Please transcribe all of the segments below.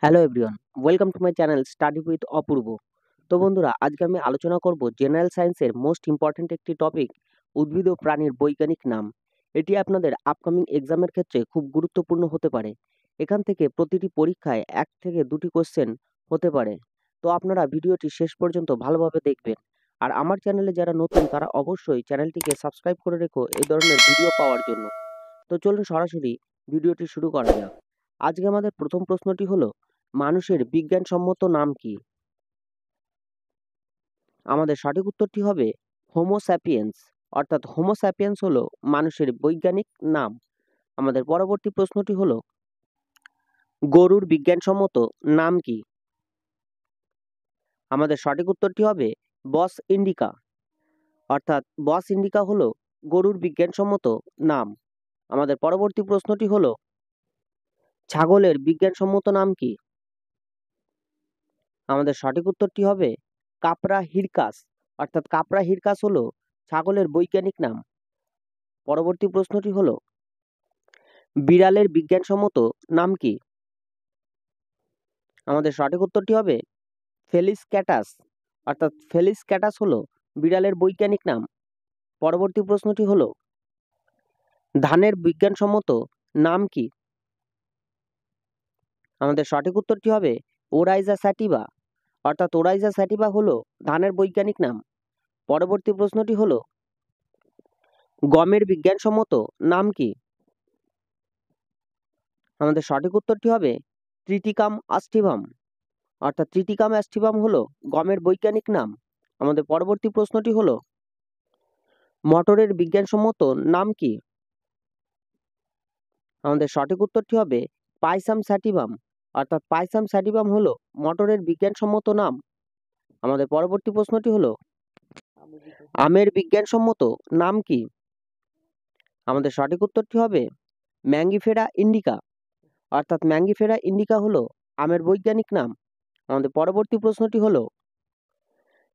Hello everyone, welcome to my channel study with Apurba. তো বন্ধুরা, আজকে আমি আলোচনা করব জেনারেল সায়েন্সের মোস্ট ইম্পর্ট্যান্ট একটি টপিক, উদ্ভিদ ও প্রাণীর বৈজ্ঞানিক নাম। এটি আপনাদের আপকামিং এক্সামের ক্ষেত্রে খুব গুরুত্বপূর্ণ হতে পারে। এখান থেকে প্রতিটি পরীক্ষায় 1 থেকে 2টি কোশ্চেন হতে পারে। তো আপনারা ভিডিওটি শেষ পর্যন্ত ভালোভাবে দেখবেন। আর আমার চ্যানেলে যারা নতুন তারা অবশ্যই চ্যানেলটিকে সাবস্ক্রাইব করে রেখো এই ধরনের ভিডিও পাওয়ার জন্য। তো চলুন সরাসরি ভিডিওটি শুরু করা যাক। আজকে আমাদের প্রথম প্রশ্নটি হলো, মানুষের বিজ্ঞানসম্মত নাম কি? আমাদের সঠিক উত্তরটি হবে হোমো স্যাপিয়েন্স। অর্থাৎ হোমো স্যাপিয়েন্স হলো মানুষের বৈজ্ঞানিক নাম। আমাদের পরবর্তী প্রশ্নটি হলো, গরুর বিজ্ঞানসম্মত নাম কি? আমাদের সঠিক উত্তরটি হবে বস ইন্ডিকা। অর্থাৎ বস ইন্ডিকা হলো গরুর বিজ্ঞানসম্মত নাম। আমাদের পরবর্তী প্রশ্নটি হলো, ছাগলের বিজ্ঞানসম্মত নাম কি? আমাদের সঠিক উত্তরটি হবে কাপরা হিরকাস। অর্থাৎ কাপরা হিরকাস হলো ছাগলের বৈজ্ঞানিক নাম। পরবর্তী প্রশ্নটি হলো, বিড়ালের বিজ্ঞানসম্মত নাম কি? আমাদের সঠিক উত্তরটি হবে ফেলিস ক্যাটাস। অর্থাৎ ফেলিস ক্যাটাস হলো বিড়ালের বৈজ্ঞানিক নাম। পরবর্তী প্রশ্নটি হলো, ধানের বিজ্ঞানসম্মত নাম কি? আমাদের সঠিক উত্তরটি হবে ওরাইজা স্যাটিভা। অর্থাৎ ওরাইজা স্যাটিভা হলো ধানের বৈজ্ঞানিক নাম। পরবর্তী প্রশ্নটি হলো, গমের বিজ্ঞানসম্মত নাম কি? আমাদের সঠিক উত্তরটি হবে ট্রিটিকাম আস্টিভাম। অর্থাৎ ট্রিটিকাম অ্যাস্টিভাম হলো গমের বৈজ্ঞানিক নাম। আমাদের পরবর্তী প্রশ্নটি হলো, মটরের বিজ্ঞানসম্মত নাম কি? আমাদের সঠিক উত্তরটি হবে পাইসাম স্যাটিভাম। অর্থাৎ পাইসাম স্যাটিভাম হলো মটরের বিজ্ঞানসম্মত নাম। আমাদের পরবর্তী প্রশ্নটি হলো, আমের বিজ্ঞানসম্মত নাম কি? আমাদের সঠিক উত্তরটি হবে ম্যাঙ্গিফেরা ইন্ডিকা। অর্থাৎ ম্যাঙ্গিফেরা ইন্ডিকা হলো আমের বৈজ্ঞানিক নাম। আমাদের পরবর্তী প্রশ্নটি হলো,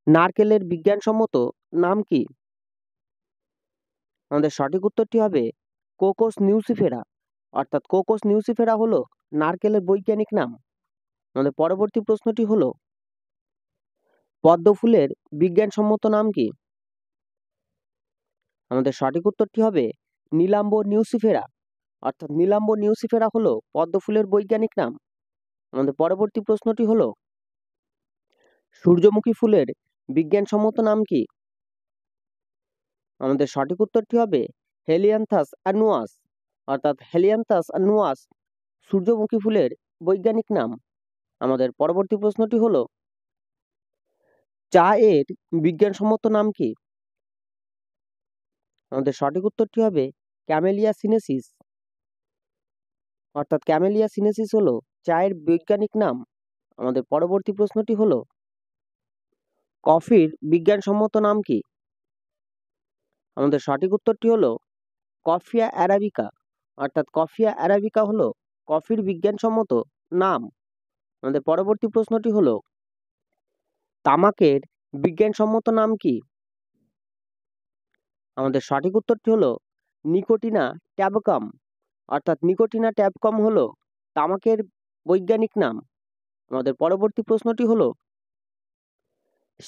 নারকেলের বিজ্ঞানসম্মত নাম কি? আমাদের সঠিক উত্তরটি হবে কোকোস নিউসিফেরা। অর্থাৎ কোকোস নিউসিফেরা হলো নারকেলের বৈজ্ঞানিক নাম। আমাদের পরবর্তী প্রশ্নটি হলো, পদ্ম ফুলের বিজ্ঞানসম্মত নাম কি? আমাদের সঠিক উত্তরটি হবে নীলাম্ব নিউসিফেরা। অর্থাৎ নীলাম্ব নিউসিফেরা হলো পদ্ম ফুলের বৈজ্ঞানিক নাম। আমাদের পরবর্তী প্রশ্নটি হলো, সূর্যমুখী ফুলের বিজ্ঞানসম্মত নাম কি? আমাদের সঠিক উত্তরটি হবে হেলিয়ান্থাস আনুয়াস। অর্থাৎ হেলিয়ান্থাস আনুয়াস সূর্যমুখী ফুলের বৈজ্ঞানিক নাম। আমাদের পরবর্তী প্রশ্নটি হলো, চা এর বিজ্ঞানসম্মত নাম কি? আমাদের সঠিক উত্তরটি হবে ক্যামেলিয়া সিনেসিস। অর্থাৎ ক্যামেলিয়া সিনেসিস হলো চায়ের বৈজ্ঞানিক নাম। আমাদের পরবর্তী প্রশ্নটি হলো, কফির বিজ্ঞানসম্মত নাম কি? আমাদের সঠিক উত্তরটি হলো কফিয়া অ্যারাবিকা। অর্থাৎ কফিয়া অ্যারাবিকা হলো কফির বিজ্ঞানসম্মত নাম। আমাদের পরবর্তী প্রশ্নটি হলো, তামাকের বিজ্ঞানসম্মত নাম কি? আমাদের সঠিক উত্তরটি হলো নিকোটিনা ট্যাবকাম। অর্থাৎ নিকোটিনা ট্যাবকাম হলো তামাকের বৈজ্ঞানিক নাম। আমাদের পরবর্তী প্রশ্নটি হলো,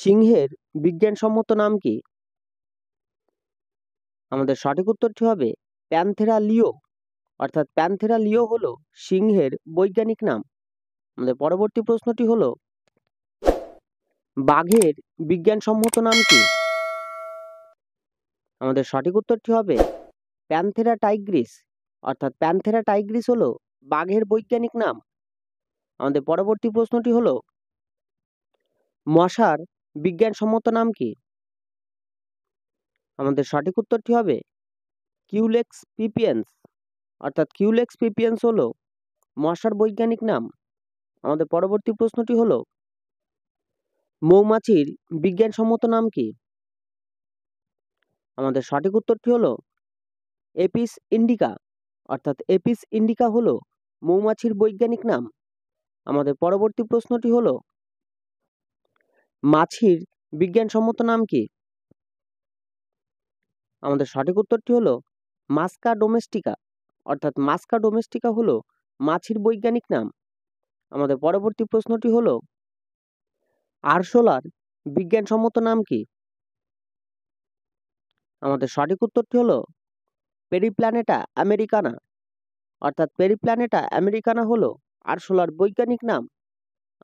সিংহের বিজ্ঞানসম্মত নাম কি? আমাদের সঠিক উত্তরটি হবে প্যানথেরা লিও। অর্থাৎ প্যানথেরা লিও হলো সিংহের বৈজ্ঞানিক নাম। আমাদের পরবর্তী প্রশ্নটি হলো, বাঘের বিজ্ঞানসম্মত নাম কি? আমাদের সঠিক উত্তরটি হবে প্যানথেরা টাইগ্রিস। অর্থাৎ প্যানথেরা টাইগ্রিস হলো বাঘের বৈজ্ঞানিক নাম। আমাদের পরবর্তী প্রশ্নটি হলো, মশার বিজ্ঞানসম্মত নাম কি? আমাদের সঠিক উত্তরটি হবে কিউলেক্স পিপিয়েন্স। অর্থাৎ কিউলেক্স পিপিয়েন্স হলো মশার বৈজ্ঞানিক নাম। আমাদের পরবর্তী প্রশ্নটি হলো, মৌমাছির বিজ্ঞানসম্মত নাম কি? আমাদের সঠিক উত্তরটি হলো এপিস ইন্ডিকা। অর্থাৎ এপিস ইন্ডিকা হলো মৌমাছির বৈজ্ঞানিক নাম। আমাদের পরবর্তী প্রশ্নটি হলো, মাছির বিজ্ঞানসম্মত নাম কি? আমাদের সঠিক উত্তরটি হলো মাস্কা ডোমেস্টিকা। অর্থাৎ মাস্কা ডোমেস্টিকা হলো মাছির বৈজ্ঞানিক নাম। আমাদের পরবর্তী প্রশ্নটি হলো আরশোলার বিজ্ঞানসম্মত নাম কি? আমাদের সঠিক উত্তরটি হলো পেরিপ্ল্যানেটা আমেরিকানা। অর্থাৎ পেরিপ্ল্যানেটা আমেরিকানা হলো আরশোলার বৈজ্ঞানিক নাম।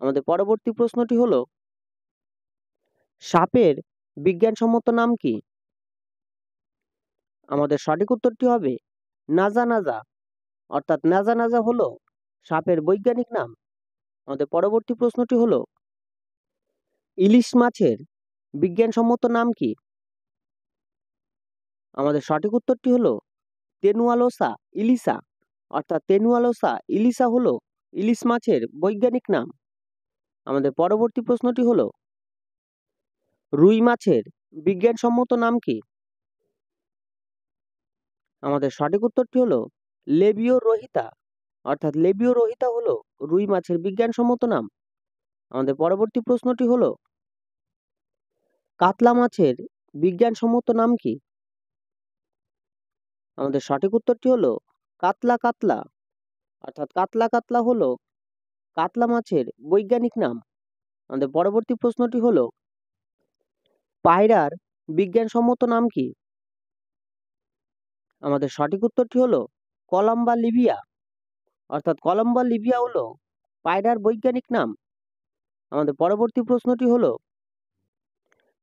আমাদের পরবর্তী প্রশ্নটি হলো সাপের বিজ্ঞানসম্মত নাম কি? আমাদের সঠিক উত্তরটি হবে নাজা নাজা। অর্থাৎ নাজা নাজা হলো সাপের বৈজ্ঞানিক নাম। আমাদের পরবর্তী প্রশ্নটি হলো ইলিশ মাছের বিজ্ঞানসম্মত নাম কি? আমাদের সঠিক উত্তরটি হলো তেনুয়ালোসা ইলিশা। অর্থাৎ তেনুয়ালোসা ইলিশা হলো ইলিশ মাছের বৈজ্ঞানিক নাম। আমাদের পরবর্তী প্রশ্নটি হলো রুই মাছের বিজ্ঞানসম্মত নাম কি? আমাদের সঠিক উত্তরটি হলো লেবিও রোহিতা। অর্থাৎ লেবিও রোহিতা হলো রুই মাছের বিজ্ঞানসম্মত নাম। আমাদের পরবর্তী প্রশ্নটি হলো কাতলা মাছের বিজ্ঞানসম্মত নাম কি? আমাদের সঠিক উত্তরটি হলো কাতলা কাতলা। অর্থাৎ কাতলা কাতলা হলো কাতলা মাছের বৈজ্ঞানিক নাম। আমাদের পরবর্তী প্রশ্নটি হলো পায়রার বিজ্ঞানসম্মত নাম কি? আমাদের সঠিক উত্তরটি হলো কলাম্বা লিবিয়া। অর্থাৎ কলাম্বা লিবিয়া হলো পায়রার বৈজ্ঞানিক নাম। আমাদের পরবর্তী প্রশ্নটি হলো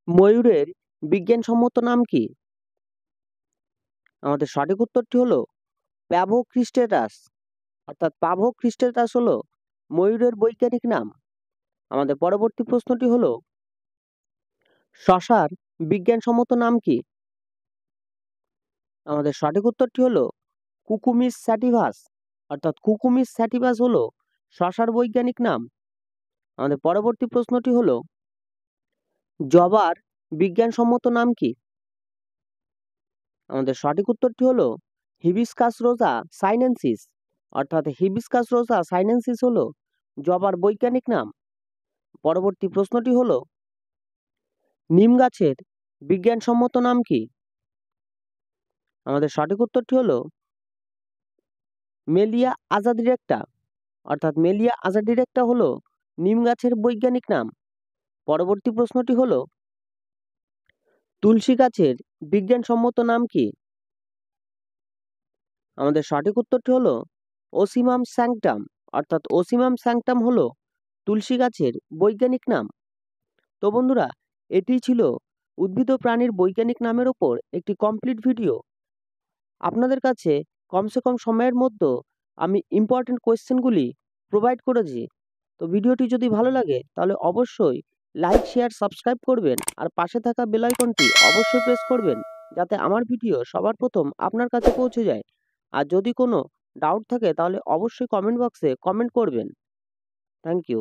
ময়ূরের বিজ্ঞানসম্মত নাম কি? আমাদের সঠিক উত্তরটি হলো প্যাভোক্রিস্টেটাস। অর্থাৎ প্যাভোক্রিস্টেটাস হলো ময়ূরের বৈজ্ঞানিক নাম। আমাদের পরবর্তী প্রশ্নটি হলো শশার বিজ্ঞানসম্মত নাম কি? আমাদের সঠিক উত্তরটি হলো কুকুমিস স্যাটিভাস। অর্থাৎ কুকুমিস স্যাটিভাস হলো শশার বৈজ্ঞানিক নাম। আমাদের পরবর্তী প্রশ্নটি হলো জবার বিজ্ঞানসম্মত নাম কি? আমাদের সঠিক উত্তরটি হলো হিবিস্কাস রোজা সাইনেনসিস। অর্থাৎ হিবিস্কাস রোজা সাইনেনসিস হলো জবার বৈজ্ঞানিক নাম। পরবর্তী প্রশ্নটি হলো নিম গাছের বিজ্ঞানসম্মত নাম কি? আমাদের সঠিক উত্তরটি হলো মেলিয়া আজাডিরেক্টা। অর্থাৎ মেলিয়া আজাডিরেক্টা হলো নিম গাছের বৈজ্ঞানিক নাম। পরবর্তী প্রশ্নটি হলো তুলসী গাছের বিজ্ঞানসম্মত নাম কি? আমাদের সঠিক উত্তরটি হলো ওসিমাম স্যাংটাম। অর্থাৎ ওসিমাম স্যাংটাম হলো তুলসী গাছের বৈজ্ঞানিক নাম। তো বন্ধুরা, এটিই ছিল উদ্ভিদ ও প্রাণীর বৈজ্ঞানিক নামের ওপর একটি কমপ্লিট ভিডিও। আপনাদের কাছে কমসে কম সময়ের মধ্যে আমি ইম্পর্টেন্ট কোয়েশ্চেনগুলি প্রোভাইড করেছি। তো ভিডিওটি যদি ভালো লাগে তাহলে অবশ্যই লাইক শেয়ার সাবস্ক্রাইব করবেন আর পাশে থাকা বেল আইকনটি অবশ্যই প্রেস করবেন যাতে আমার ভিডিও সবার প্রথম আপনার কাছে পৌঁছে যায়। আর যদি কোনো ডাউট থাকে তাহলে অবশ্যই কমেন্ট বক্সে কমেন্ট করবেন। Thank you.